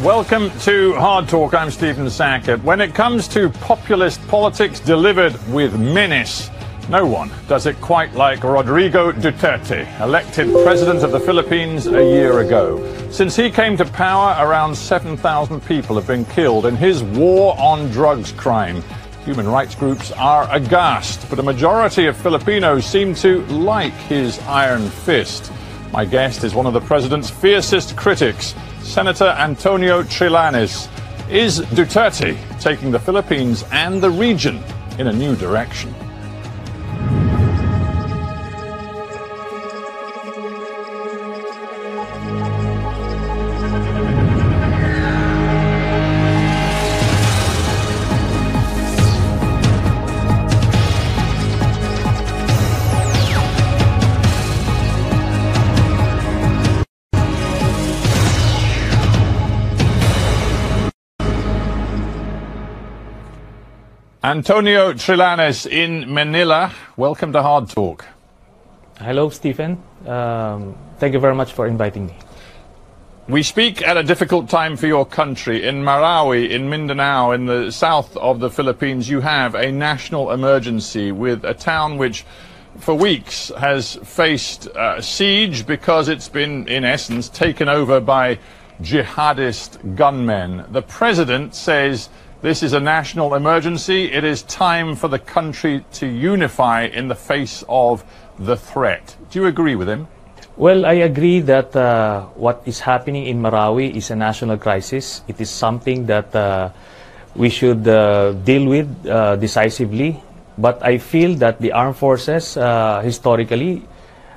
Welcome to Hard Talk. I'm Stephen Sackur. When it comes to populist politics delivered with menace, no one does it quite like Rodrigo Duterte, elected president of the Philippines a year ago. Since he came to power, around 7,000 people have been killed in his war on drugs crime. Human rights groups are aghast, but a majority of Filipinos seem to like his iron fist. My guest is one of the president's fiercest critics, Senator Trillanes. Is Duterte taking the Philippines and the region in a new direction? Trillanes in Manila, welcome to Hard Talk. Hello, Stephen. Thank you very much for inviting me. We speak at a difficult time for your country. In Marawi, in Mindanao, in the south of the Philippines, you have a national emergency with a town which, for weeks, has faced siege because it's been, in essence, taken over by jihadist gunmen. The president says this is a national emergency. It is time for the country to unify in the face of the threat. Do you agree with him? Well, I agree that what is happening in Marawi is a national crisis. It is something that we should deal with decisively. But I feel that the armed forces historically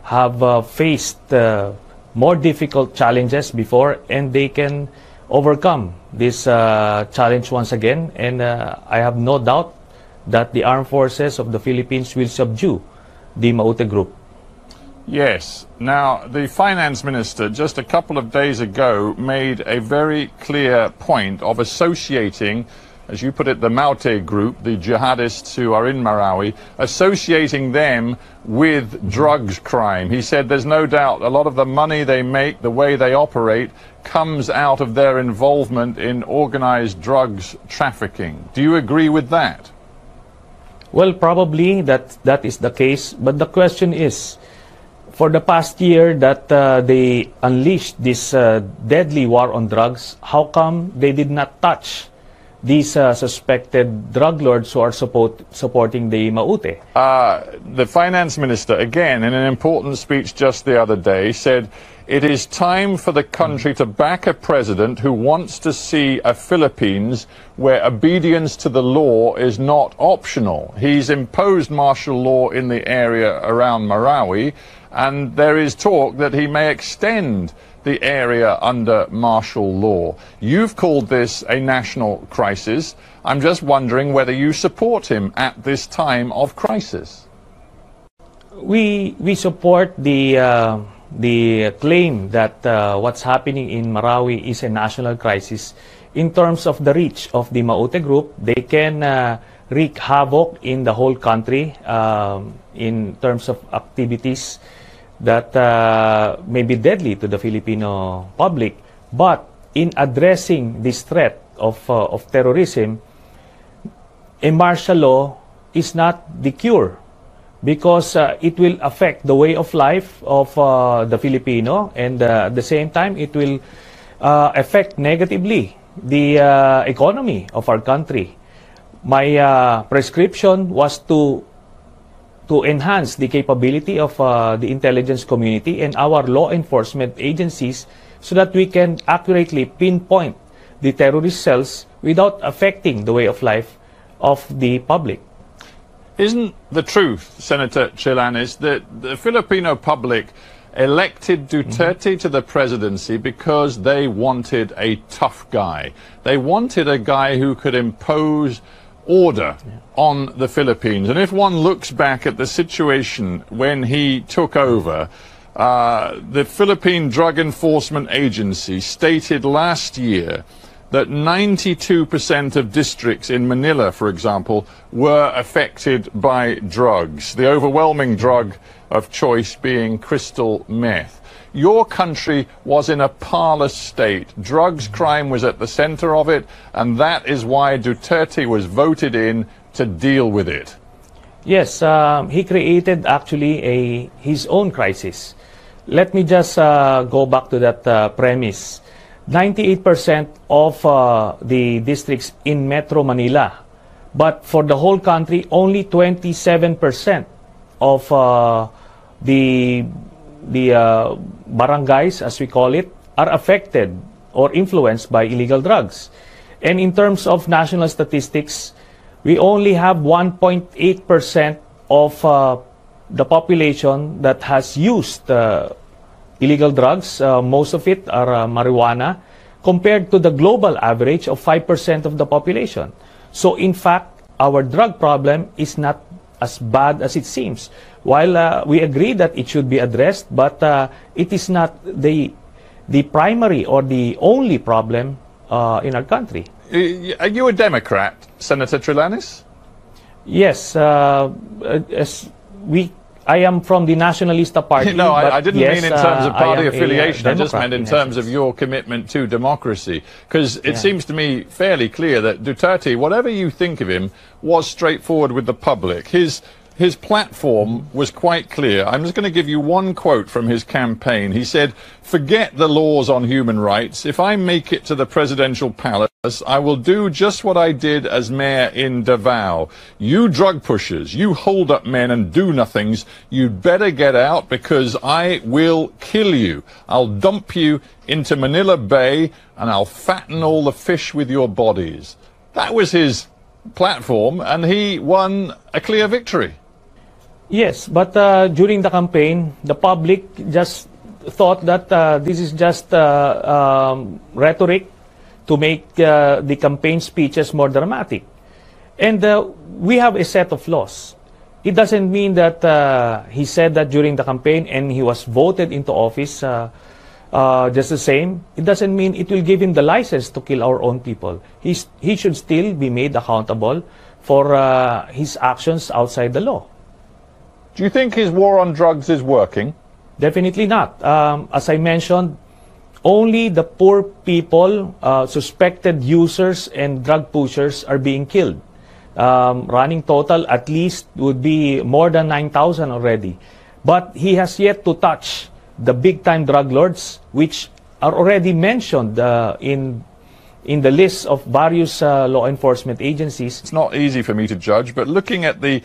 have faced more difficult challenges before, and they can overcome this challenge once again, and I have no doubt that the armed forces of the Philippines will subdue the Maute group. Yes. Now, the finance minister just a couple of days ago made a very clear point of associating, as you put it, the Maute group, the jihadists who are in Marawi, associating them with drugs crime. He said there's no doubt a lot of the money they make, the way they operate, comes out of their involvement in organized drugs trafficking. Do you agree with that? Well, probably that is the case, but the question is, for the past year that they unleashed this deadly war on drugs, how come they did not touch these suspected drug lords who are supporting the Maute? The finance minister, again, in an important speech just the other day, said it is time for the country to back a president who wants to see a Philippines where obedience to the law is not optional. He's imposed martial law in the area around Marawi, and there is talk that he may extend the area under martial law. You've called this a national crisis. I'm just wondering whether you support him at this time of crisis. We support the claim that what's happening in Marawi is a national crisis. In terms of the reach of the Maute group, they can wreak havoc in the whole country in terms of activities that may be deadly to the Filipino public. But in addressing this threat of terrorism, a martial law is not the cure, because it will affect the way of life of the Filipino, and at the same time it will affect negatively the economy of our country. My prescription was to enhance the capability of the intelligence community and our law enforcement agencies so that we can accurately pinpoint the terrorist cells without affecting the way of life of the public. Isn't the truth, Senator Trillanes, that the Filipino public elected Duterte to the presidency because they wanted a tough guy? They wanted a guy who could impose order on the Philippines. And if one looks back at the situation when he took over, the Philippine Drug Enforcement Agency stated last year that 92% of districts in Manila, for example, were affected by drugs, the overwhelming drug of choice being crystal meth. your country was in a parlous state. Drugs crime was at the center of it, and that is why Duterte was voted in to deal with it. Yes, he created actually his own crisis. Let me just go back to that premise. 98% of the districts in Metro Manila, but for the whole country, only 27% of the barangays, as we call it, are affected or influenced by illegal drugs. And in terms of national statistics, we only have 1.8% of the population that has used illegal drugs. Most of it are marijuana, compared to the global average of 5% of the population. So in fact, our drug problem is not as bad as it seems. While we agree that it should be addressed, but it is not the primary or the only problem in our country. Are you a Democrat, Senator Trillanes? Yes, I am from the Nacionalista Party. No, I didn't yes, mean in terms of party affiliation. I just Democrat, meant in terms of your commitment to democracy. Because it seems to me fairly clear that Duterte, whatever you think of him, was straightforward with the public. His platform was quite clear. I'm just going to give you one quote from his campaign. He said, "Forget the laws on human rights. If I make it to the presidential palace, I will do just what I did as mayor in Davao. You drug pushers, you hold up men and do nothings, you'd better get out because I will kill you. I'll dump you into Manila Bay and I'll fatten all the fish with your bodies." That was his platform, and he won a clear victory. Yes, but during the campaign, the public just thought that this is just rhetoric to make the campaign speeches more dramatic. And we have a set of laws. It doesn't mean that he said that during the campaign and he was voted into office just the same. It doesn't mean it will give him the license to kill our own people. He should still be made accountable for his actions outside the law. Do you think his war on drugs is working? Definitely not. As I mentioned, only the poor people, suspected users and drug pushers are being killed. Running total at least would be more than 9,000 already. But he has yet to touch the big-time drug lords, which are already mentioned in the list of various law enforcement agencies. It's not easy for me to judge, but looking at the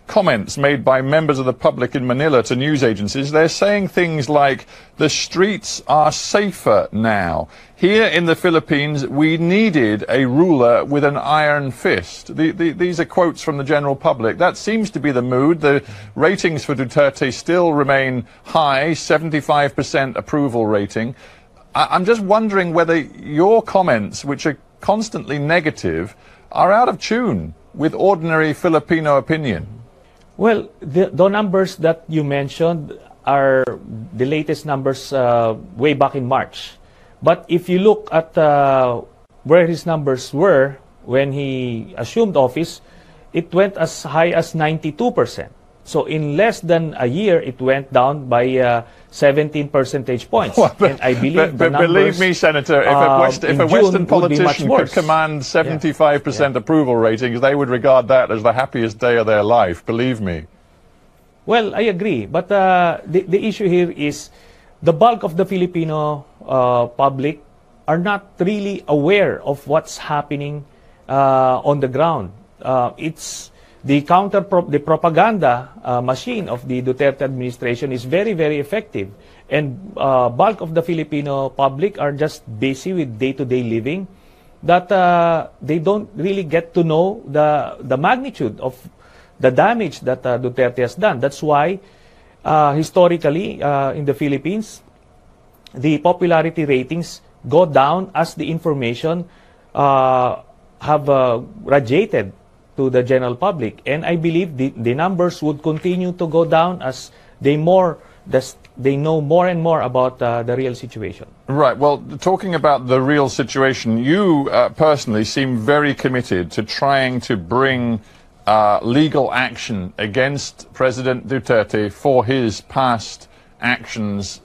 comments made by members of the public in Manila to news agencies, they're saying things like, the streets are safer now. Here in the Philippines, we needed a ruler with an iron fist. These are quotes from the general public. That seems to be the mood. The ratings for Duterte still remain high, 75% approval rating. I'm just wondering whether your comments, which are constantly negative, are out of tune with ordinary Filipino opinion. Well, the numbers that you mentioned are the latest numbers way back in March. But if you look at where his numbers were when he assumed office, it went as high as 92%. So in less than a year, it went down by 17 percentage points. Well, and I believe the numbers, believe me, Senator, if a Western politician could command 75% approval ratings, they would regard that as the happiest day of their life, believe me. Well, I agree. But the issue here is the bulk of the Filipino public are not really aware of what's happening on the ground. It's the the propaganda machine of the Duterte administration is very, very effective. And bulk of the Filipino public are just busy with day-to-day living that they don't really get to know the magnitude of the damage that Duterte has done. That's why historically in the Philippines, the popularity ratings go down as the information have radiated to the general public. And I believe the numbers would continue to go down as they know more and more about the real situation. Right. Well, talking about the real situation, you personally seem very committed to trying to bring legal action against President Duterte for his past actions,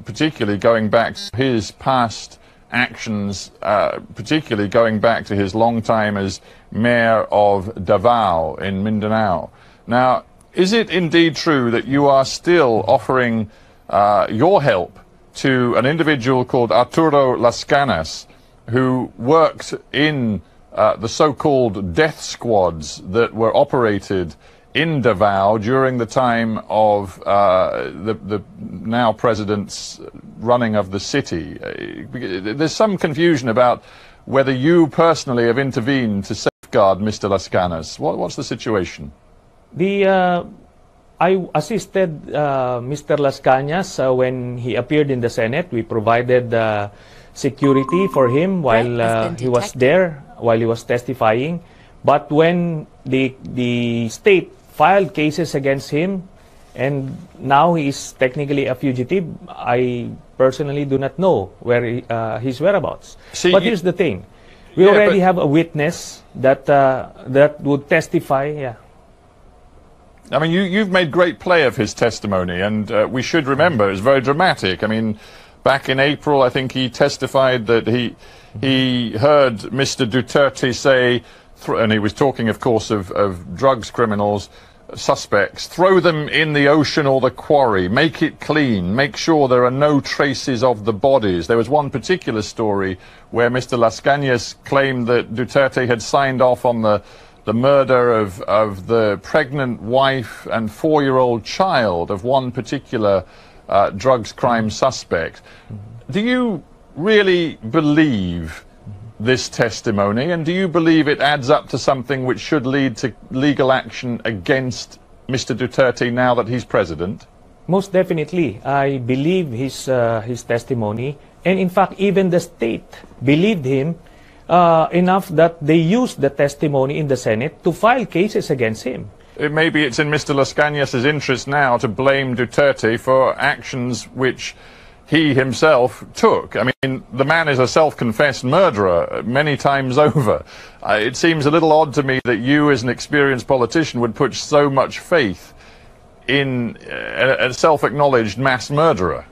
particularly going back to his past actions, particularly going back to his long time as mayor of Davao in Mindanao. Now, is it indeed true that you are still offering your help to an individual called Arturo Lascanas, who worked in the so-called death squads that were operated in Davao during the time of the now president's running of the city? There's some confusion about whether you personally have intervened to safeguard Mr. Lascanas. What's the situation? I assisted Mr. Lascanas when he appeared in the Senate. We provided security for him while he was there, while he was testifying. But when the state filed cases against him, and now he is technically a fugitive, I personally do not know where his whereabouts. But here's the thing: we already have a witness that that would testify. Yeah. I mean, you've made great play of his testimony, and we should remember it's very dramatic. I mean, back in April, I think he testified that he heard Mr. Duterte say, and he was talking, of course, of drugs criminals, suspects, throw them in the ocean or the quarry, make it clean, make sure there are no traces of the bodies. There was one particular story where Mr. Lascanas claimed that Duterte had signed off on the murder of the pregnant wife and 4-year-old child of one particular drugs crime suspect. Do you really believe this testimony, and do you believe it adds up to something which should lead to legal action against Mr. Duterte now that he's president? Most definitely. I believe his testimony, and in fact even the state believed him enough that they used the testimony in the Senate to file cases against him. Maybe it's in Mr. Lascanas' interest now to blame Duterte for actions which he himself took. I mean, the man is a self-confessed murderer many times over. It seems a little odd to me that you, as an experienced politician, would put so much faith in a self-acknowledged mass murderer.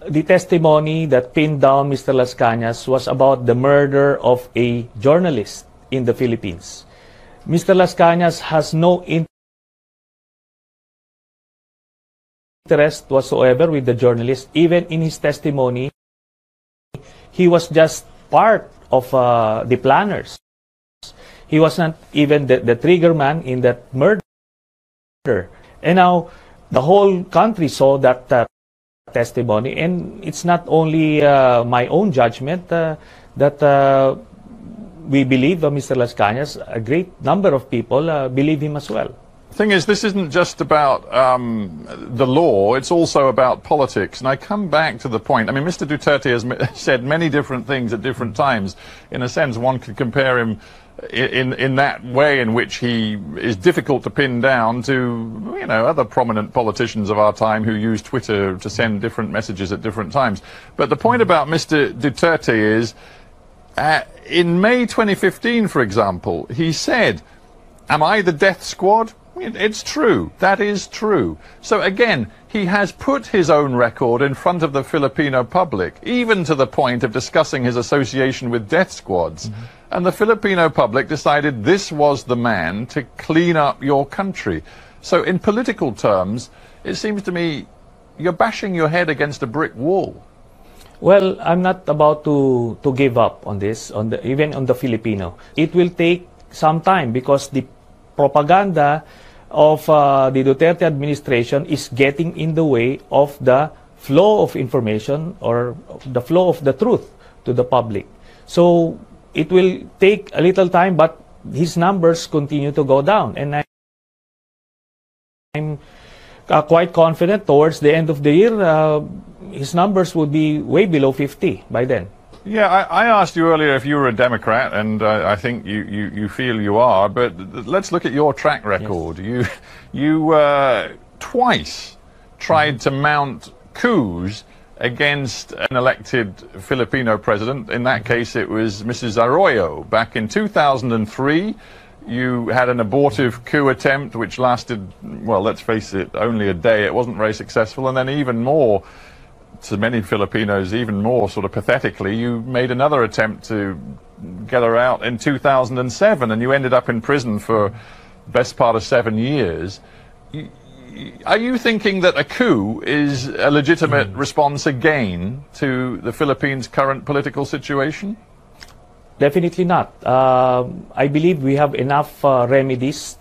The testimony that pinned down Mr. Lascanas was about the murder of a journalist in the Philippines. Mr. Lascanas has no interest whatsoever with the journalist. Even in his testimony, he was just part of the planners. He was not even the trigger man in that murder. And now the whole country saw that testimony, and it's not only my own judgment that we believe Mr. Lascanas. A great number of people believe him as well. The thing is, this isn't just about the law, it's also about politics. And I come back to the point, I mean, Mr. Duterte has said many different things at different times. In a sense, one could compare him in that way in which he is difficult to pin down to, you know, other prominent politicians of our time who use Twitter to send different messages at different times. But the point about Mr. Duterte is, in May 2015, for example, he said, "Am I the death squad?" It's true. That is true. So again, he has put his own record in front of the Filipino public, even to the point of discussing his association with death squads. And the Filipino public decided this was the man to clean up your country. So in political terms, it seems to me you're bashing your head against a brick wall. Well, I'm not about to give up on this, even on the Filipino. It will take some time because the propaganda of the Duterte administration is getting in the way of the flow of information or the flow of the truth to the public. So it will take a little time, but his numbers continue to go down. And I'm quite confident towards the end of the year, his numbers would be way below 50 by then. Yeah, I asked you earlier if you were a Democrat, and I think you feel you are, but let's look at your track record. Yes. You twice tried to mount coups against an elected Filipino president. In that case, it was Mrs. Arroyo. Back in 2003, You had an abortive coup attempt which lasted, well, let's face it, only a day. It wasn't very successful. And then even more, to many Filipinos, even more sort of pathetically, you made another attempt to get her out in 2007, and you ended up in prison for the best part of 7 years. Are you thinking that a coup is a legitimate response again to the Philippines' current political situation? Definitely not. I believe we have enough remedies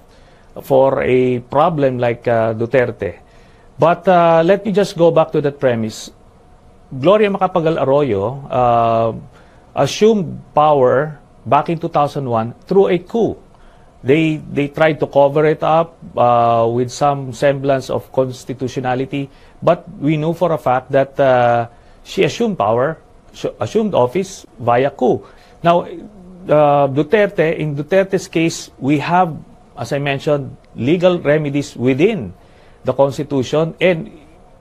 for a problem like Duterte. But let me just go back to that premise. Gloria Macapagal Arroyo assumed power back in 2001 through a coup. They tried to cover it up with some semblance of constitutionality, but we know for a fact that she assumed power, assumed office via coup. Now, Duterte, in Duterte's case, we have, as I mentioned, legal remedies within the Constitution and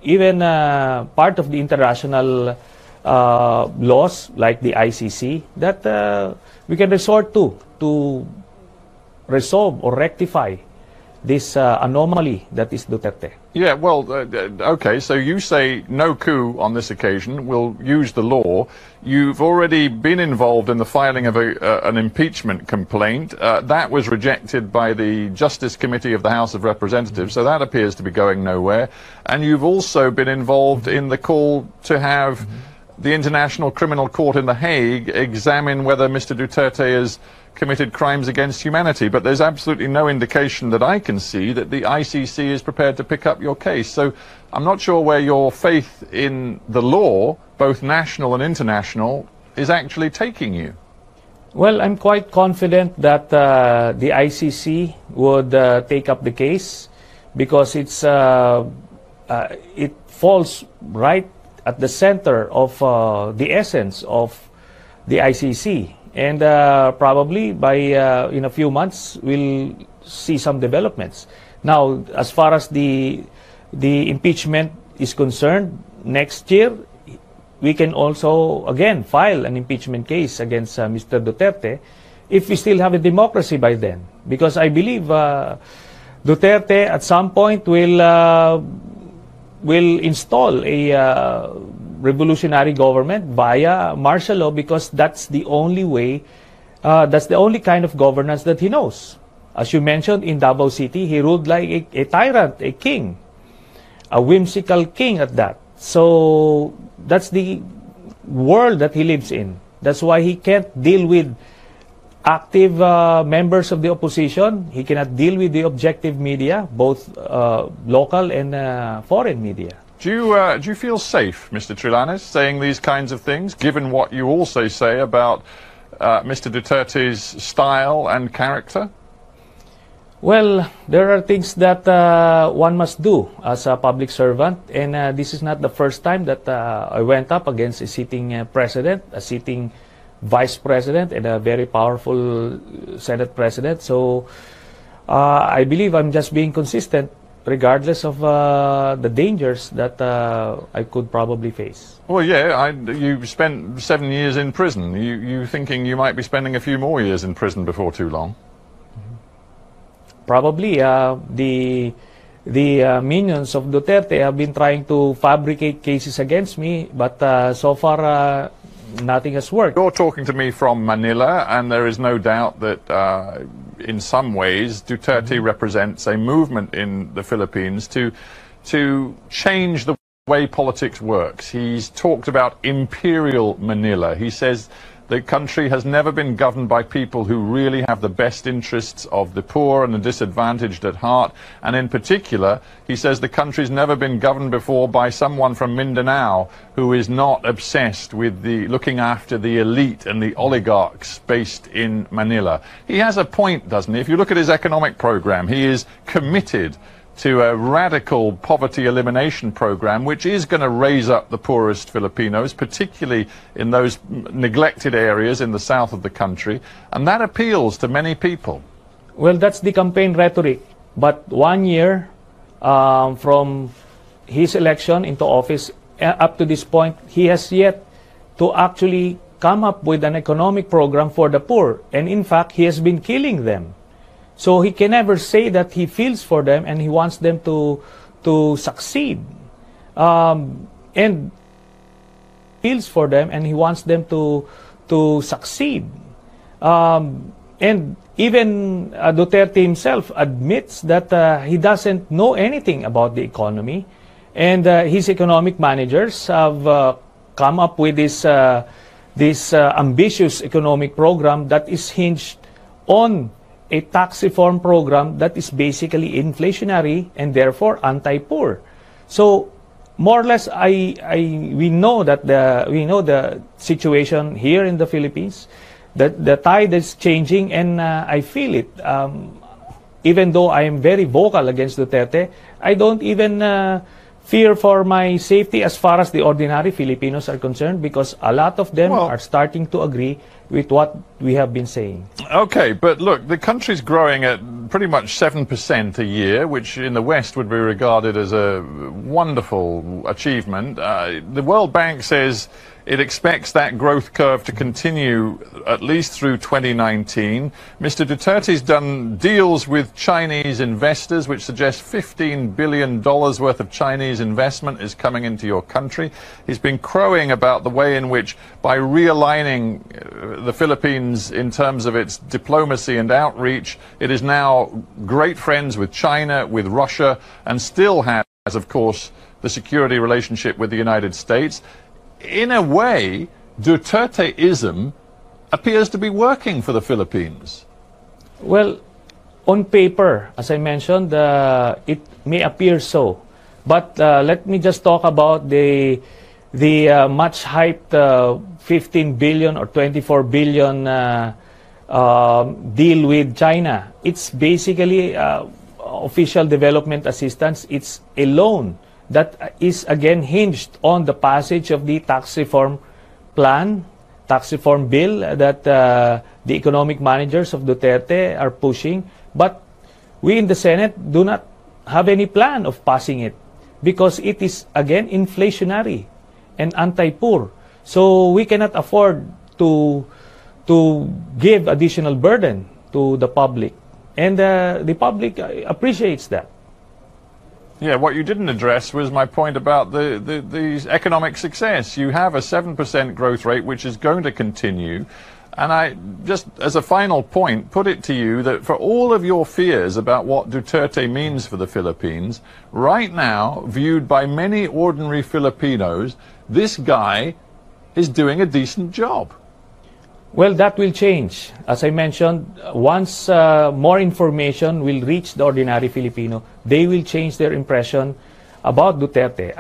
even part of the international laws like the ICC that we can resort to resolve or rectify this anomaly that is Duterte. Yeah, well, okay, so you say no coup on this occasion, we'll use the law. You've already been involved in the filing of an impeachment complaint. That was rejected by the Justice Committee of the House of Representatives, so that appears to be going nowhere. And you've also been involved in the call to have the International Criminal Court in The Hague examine whether Mr. Duterte has committed crimes against humanity, but there's absolutely no indication that I can see that the ICC is prepared to pick up your case. So I'm not sure where your faith in the law, both national and international, is actually taking you. Well, I'm quite confident that the ICC would take up the case because it falls right at the center of the essence of the ICC. And probably by in a few months we'll see some developments. Now, as far as the impeachment is concerned, next year we can also again file an impeachment case against Mr. Duterte if we still have a democracy by then, because I believe Duterte at some point will install a revolutionary government via martial law, because that's the only way, that's the only kind of governance that he knows. As you mentioned, in Davao City, he ruled like a tyrant, a king, a whimsical king at that. So that's the world that he lives in. That's why he can't deal with active members of the opposition. He cannot deal with the objective media, both local and foreign media. Do you feel safe, Mr. Trillanes, saying these kinds of things, given what you also say about Mr. Duterte's style and character? Well, there are things that one must do as a public servant, and this is not the first time that I went up against a sitting president, a sitting vice president, and a very powerful Senate president. So I believe I'm just being consistent, regardless of the dangers that I could probably face. Well, yeah, you spent 7 years in prison. You thinking you might be spending a few more years in prison before too long? Probably. The minions of Duterte have been trying to fabricate cases against me, but so far nothing has worked. You're talking to me from Manila, and there is no doubt that in some ways Duterte represents a movement in the Philippines to change the way politics works. He's talked about imperial Manila. He says the country has never been governed by people who really have the best interests of the poor and the disadvantaged at heart. And in particular, he says the country's never been governed before by someone from Mindanao who is not obsessed with looking after the elite and the oligarchs based in Manila. He has a point, doesn't he? If you look at his economic program, he is committed to a radical poverty elimination program, which is going to raise up the poorest Filipinos, particularly in those neglected areas in the south of the country, and that appeals to many people. Well, that's the campaign rhetoric, but 1 year from his election into office up to this point, he has yet to actually come up with an economic program for the poor, and in fact, he has been killing them. So he can never say that he feels for them and he wants them to succeed. And feels for them and he wants them to succeed. And even Duterte himself admits that he doesn't know anything about the economy. And his economic managers have come up with this ambitious economic program that is hinged on a tax reform program that is basically inflationary and therefore anti-poor. So more or less, we know that the situation here in the Philippines, that the tide is changing, and I feel it. Even though I am very vocal against Duterte, I don't even fear for my safety as far as the ordinary Filipinos are concerned, because a lot of them are starting to agree with what we have been saying. Okay, but look, the country's growing at pretty much 7% a year, which in the West would be regarded as a wonderful achievement. The World Bank says it expects that growth curve to continue at least through 2019. Mr. Duterte's done deals with Chinese investors, which suggest $15 billion worth of Chinese investment is coming into your country. He's been crowing about the way in which, by realigning the Philippines in terms of its diplomacy and outreach, it is now great friends with China, with Russia, and still has, of course, the security relationship with the United States. In a way, Duterteism appears to be working for the Philippines. Well, on paper, as I mentioned, it may appear so. But let me just talk about the much hyped 15 billion or 24 billion deal with China. It's basically official development assistance. It's a loan that is again hinged on the passage of the tax reform plan, tax reform bill that the economic managers of Duterte are pushing. But we in the Senate do not have any plan of passing it because it is again inflationary and anti-poor. So we cannot afford to give additional burden to the public. And the public appreciates that. Yeah, what you didn't address was my point about the economic success. You have a 7% growth rate, which is going to continue. And I just, as a final point, put it to you that for all of your fears about what Duterte means for the Philippines, right now, viewed by many ordinary Filipinos, this guy is doing a decent job. Well, that will change. As I mentioned, once more information will reach the ordinary Filipino, they will change their impression about Duterte.